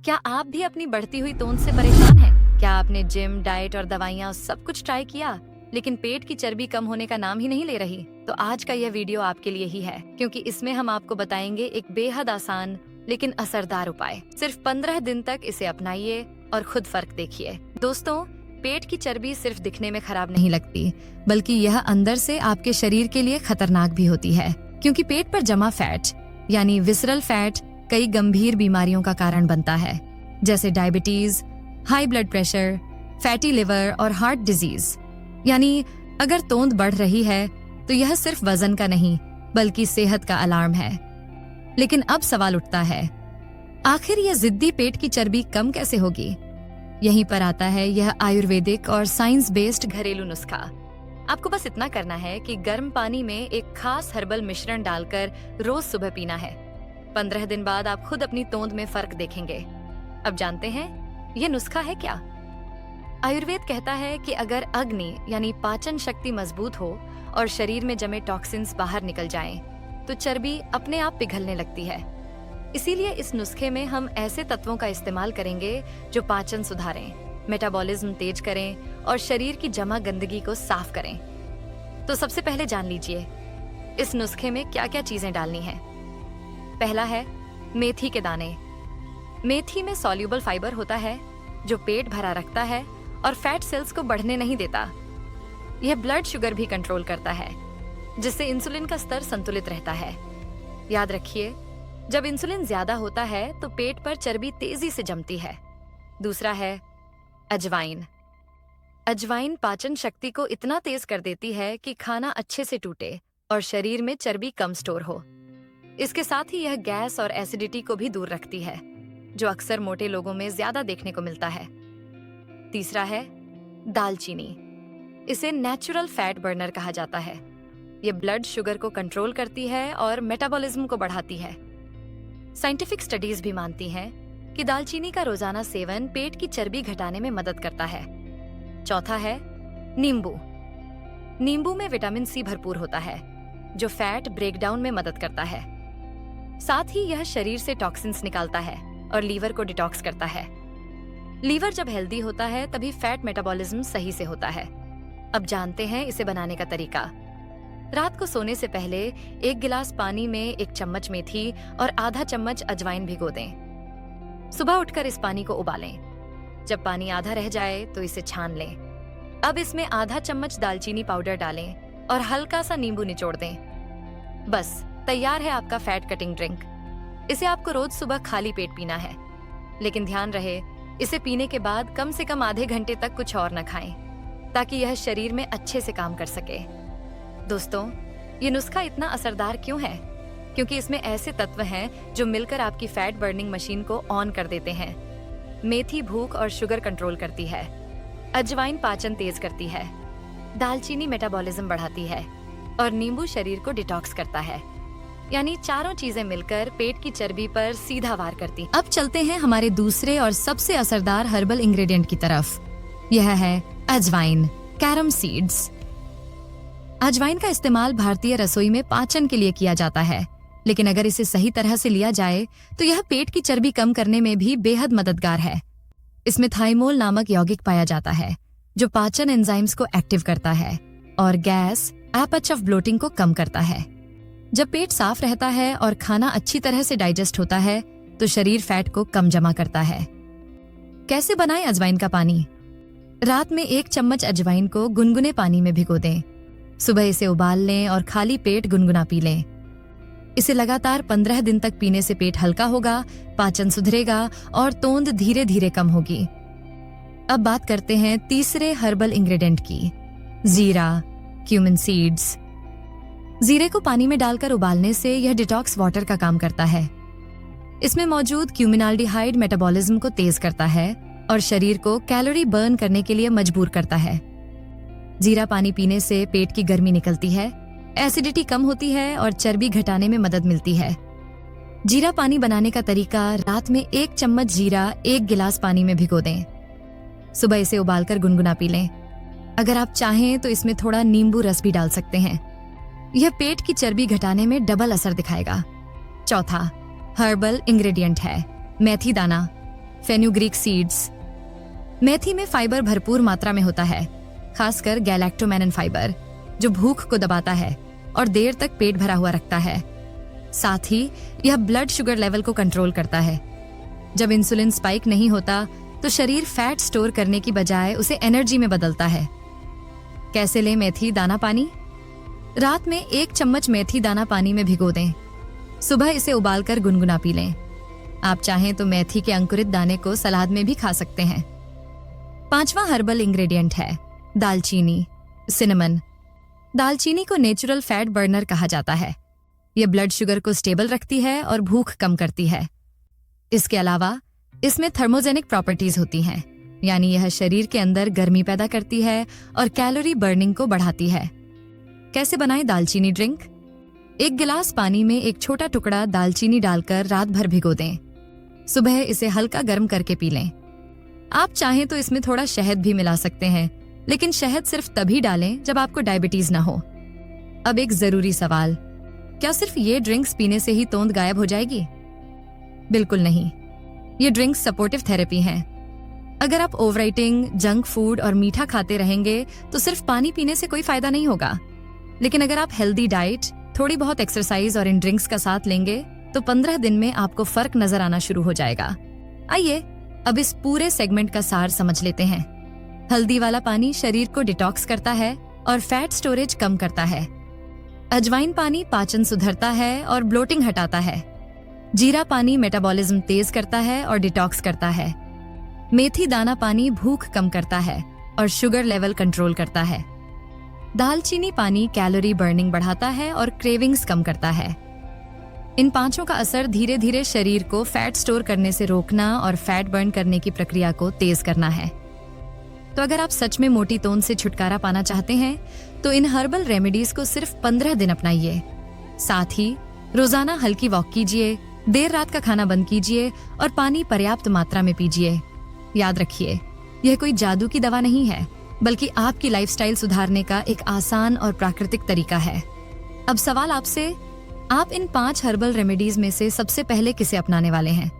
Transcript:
क्या आप भी अपनी बढ़ती हुई तोंद से परेशान हैं? क्या आपने जिम, डाइट और दवाइयाँ सब कुछ ट्राई किया, लेकिन पेट की चर्बी कम होने का नाम ही नहीं ले रही? तो आज का यह वीडियो आपके लिए ही है, क्योंकि इसमें हम आपको बताएंगे एक बेहद आसान लेकिन असरदार उपाय। सिर्फ 15 दिन तक इसे अपनाइए और खुद फर्क देखिए। दोस्तों, पेट की चर्बी सिर्फ दिखने में खराब नहीं लगती, बल्कि यह अंदर से आपके शरीर के लिए खतरनाक भी होती है, क्योंकि पेट पर जमा फैट यानी विसरल फैट कई गंभीर बीमारियों का कारण बनता है, जैसे diabetes, high blood pressure, fatty liver और हार्ट डिजीज। यानी अगर तोंद बढ़ रही है तो यह सिर्फ वजन का नहीं, बल्कि सेहत का अलार्म है। लेकिन अब सवाल उठता है, आखिर यह जिद्दी पेट की चर्बी कम कैसे होगी? यहीं पर आता है यह आयुर्वेदिक और साइंस बेस्ड घरेलू नुस्खा। आपको बस इतना करना है कि गर्म पानी में एक खास हर्बल मिश्रण डालकर रोज सुबह पीना है। 15 दिन बाद आप खुद अपनी तोंद में फर्क देखेंगे। अब जानते हैं यह नुस्खा है क्या? आयुर्वेद कहता है कि अगर अग्नि यानी पाचन शक्ति मजबूत हो और शरीर में जमे टॉक्सिन्स बाहर निकल जाएं, तो चर्बी अपने आप पिघलने लगती है। इसीलिए इस नुस्खे में हम ऐसे तत्वों का इस्तेमाल करेंगे जो पाचन सुधारें, मेटाबॉलिज्म तेज करें और शरीर की जमा गंदगी को साफ करें। तो सबसे पहले जान लीजिए इस नुस्खे में क्या क्या चीजें डालनी हैं। पहला है मेथी के दाने। मेथी में सॉल्युबल फाइबर होता है जो पेट भरा रखता है और फैट सेल्स को बढ़ने नहीं देता। यह ब्लड शुगर भी कंट्रोल करता है, जिससे इंसुलिन का स्तर संतुलित रहता है। याद रखिए, जब इंसुलिन ज्यादा होता है तो पेट पर चर्बी तेजी से जमती है। दूसरा है अजवाइन। अजवाइन पाचन शक्ति को इतना तेज कर देती है कि खाना अच्छे से टूटे और शरीर में चर्बी कम स्टोर हो। इसके साथ ही यह गैस और एसिडिटी को भी दूर रखती है, जो अक्सर मोटे लोगों में ज्यादा देखने को मिलता है। तीसरा है दालचीनी। इसे नेचुरल फैट बर्नर कहा जाता है। यह ब्लड शुगर को कंट्रोल करती है और मेटाबॉलिज्म को बढ़ाती है। साइंटिफिक स्टडीज भी मानती हैं कि दालचीनी का रोजाना सेवन पेट की चर्बी घटाने में मदद करता है। चौथा है नींबू। नींबू में विटामिन सी भरपूर होता है, जो फैट ब्रेकडाउन में मदद करता है। साथ ही यह शरीर से टॉक्सिन्स निकालता है और लीवर को डिटॉक्स करता है। लीवर जब हेल्दी होता है तभी फैट मेटाबॉलिज्म सही से होता है। अब जानते हैं इसे बनाने का तरीका। रात को सोने से पहले 1 गिलास पानी में 1 चम्मच मेथी और आधा चम्मच अजवाइन भिगो दें। सुबह उठकर इस पानी को उबालें। जब पानी आधा रह जाए तो इसे छान लें। अब इसमें आधा चम्मच दालचीनी पाउडर डालें और हल्का सा नींबू निचोड़ दें। बस तैयार है आपका फैट कटिंग ड्रिंक। इसे आपको रोज सुबह खाली पेट पीना है, लेकिन ध्यान रहे इसे पीने के बाद कम से कम आधे घंटे तक कुछ और न खाएं, ताकि यह शरीर में अच्छे से काम कर सके। दोस्तों, ये नुस्खा इतना असरदार क्यों है? क्योंकि इसमें ऐसे तत्व हैं जो मिलकर आपकी फैट बर्निंग मशीन को ऑन कर देते हैं। मेथी भूख और शुगर कंट्रोल करती है, अजवाइन पाचन तेज करती है, दालचीनी मेटाबॉलिज्म बढ़ाती है और नींबू शरीर को डिटॉक्स करता है। यानी चारों चीजें मिलकर पेट की चर्बी पर सीधा वार करती। अब चलते हैं हमारे दूसरे और सबसे असरदार हर्बल इंग्रेडिएंट की तरफ। यह है अजवाइन, कैरम सीड्स। अजवाइन का इस्तेमाल भारतीय रसोई में पाचन के लिए किया जाता है, लेकिन अगर इसे सही तरह से लिया जाए तो यह पेट की चर्बी कम करने में भी बेहद मददगार है। इसमें थाइमोल नामक यौगिक पाया जाता है, जो पाचन एंजाइम्स को एक्टिव करता है और गैस, अपच ऑफ ब्लोटिंग को कम करता है। जब पेट साफ रहता है और खाना अच्छी तरह से डाइजेस्ट होता है तो शरीर फैट को कम जमा करता है। कैसे बनाएं अजवाइन का पानी? रात में 1 चम्मच अजवाइन को गुनगुने पानी में भिगो दें। सुबह इसे उबाल लें और खाली पेट गुनगुना पी लें। इसे लगातार 15 दिन तक पीने से पेट हल्का होगा, पाचन सुधरेगा और तोंद धीरे धीरे कम होगी। अब बात करते हैं तीसरे हर्बल इंग्रेडिएंट की, जीरा, क्यूमिन सीड्स। जीरे को पानी में डालकर उबालने से यह डिटॉक्स वाटर का काम करता है। इसमें मौजूद क्यूमिनाल्डिहाइड मेटाबॉलिज्म को तेज करता है और शरीर को कैलोरी बर्न करने के लिए मजबूर करता है। जीरा पानी पीने से पेट की गर्मी निकलती है, एसिडिटी कम होती है और चर्बी घटाने में मदद मिलती है। जीरा पानी बनाने का तरीका: रात में 1 चम्मच जीरा 1 गिलास पानी में भिगो दें। सुबह इसे उबालकर गुनगुना पी लें। अगर आप चाहें तो इसमें थोड़ा नींबू रस भी डाल सकते हैं। यह पेट की चर्बी घटाने में डबल असर दिखाएगा। चौथा हर्बल इंग्रेडिएंट है मेथी दाना। Fenugreek seeds. मेथी में फाइबर भरपूर मात्रा में होता है, खासकर गैलेक्टोमेनिन फाइबर, जो भूख को दबाता है और देर तक पेट भरा हुआ रखता है। साथ ही यह ब्लड शुगर लेवल को कंट्रोल करता है। जब इंसुलिन स्पाइक नहीं होता तो शरीर फैट स्टोर करने की बजाय उसे एनर्जी में बदलता है। कैसे लें मेथी दाना पानी? रात में 1 चम्मच मेथी दाना पानी में भिगो दें। सुबह इसे उबालकर गुनगुना पी लें। आप चाहें तो मेथी के अंकुरित दाने को सलाद में भी खा सकते हैं। 5वां हर्बल इंग्रेडिएंट है दालचीनी, सिनेमन। दालचीनी को नेचुरल फैट बर्नर कहा जाता है। यह ब्लड शुगर को स्टेबल रखती है और भूख कम करती है। इसके अलावा इसमें थर्मोजेनिक प्रॉपर्टीज होती हैं, यानी यह शरीर के अंदर गर्मी पैदा करती है और कैलोरी बर्निंग को बढ़ाती है। कैसे बनाएं दालचीनी ड्रिंक? 1 गिलास पानी में 1 छोटा टुकड़ा दालचीनी डालकर रात भर भिगो दें। सुबह इसे हल्का गर्म करके पी लें। आप चाहें तो इसमें थोड़ा शहद भी मिला सकते हैं, लेकिन शहद सिर्फ तभी डालें जब आपको डायबिटीज ना हो। अब एक जरूरी सवाल, क्या सिर्फ ये ड्रिंक्स पीने से ही तोंद गायब हो जाएगी? बिल्कुल नहीं। ये ड्रिंक्स सपोर्टिव थेरेपी हैं। अगर आप ओवरईटिंग, जंक फूड और मीठा खाते रहेंगे तो सिर्फ पानी पीने से कोई फायदा नहीं होगा। लेकिन अगर आप हेल्दी डाइट, थोड़ी बहुत एक्सरसाइज और इन ड्रिंक्स का साथ लेंगे तो 15 दिन में आपको फर्क नजर आना शुरू हो जाएगा। आइए अब इस पूरे सेगमेंट का सार समझ लेते हैं। हल्दी वाला पानी शरीर को डिटॉक्स करता है और फैट स्टोरेज कम करता है। अजवाइन पानी पाचन सुधरता है और ब्लोटिंग हटाता है। जीरा पानी मेटाबॉलिज्म तेज करता है और डिटॉक्स करता है। मेथी दाना पानी भूख कम करता है और शुगर लेवल कंट्रोल करता है। दालचीनी पानी कैलोरी बर्निंग बढ़ाता है और क्रेविंग्स कम करता है। इन पांचों का असर धीरे धीरे शरीर को फैट स्टोर करने से रोकना और फैट बर्न करने की प्रक्रिया को तेज करना है। तो अगर आप सच में मोटी तोंद से छुटकारा पाना चाहते हैं तो इन हर्बल रेमेडीज को सिर्फ 15 दिन अपनाइए। साथ ही रोजाना हल्की वॉक कीजिए, देर रात का खाना बंद कीजिए और पानी पर्याप्त मात्रा में पीजिए। याद रखिए, यह कोई जादू की दवा नहीं है, बल्कि आपकी लाइफस्टाइल सुधारने का एक आसान और प्राकृतिक तरीका है। अब सवाल आपसे, आप इन 5 हर्बल रेमेडीज में से सबसे पहले किसे अपनाने वाले हैं?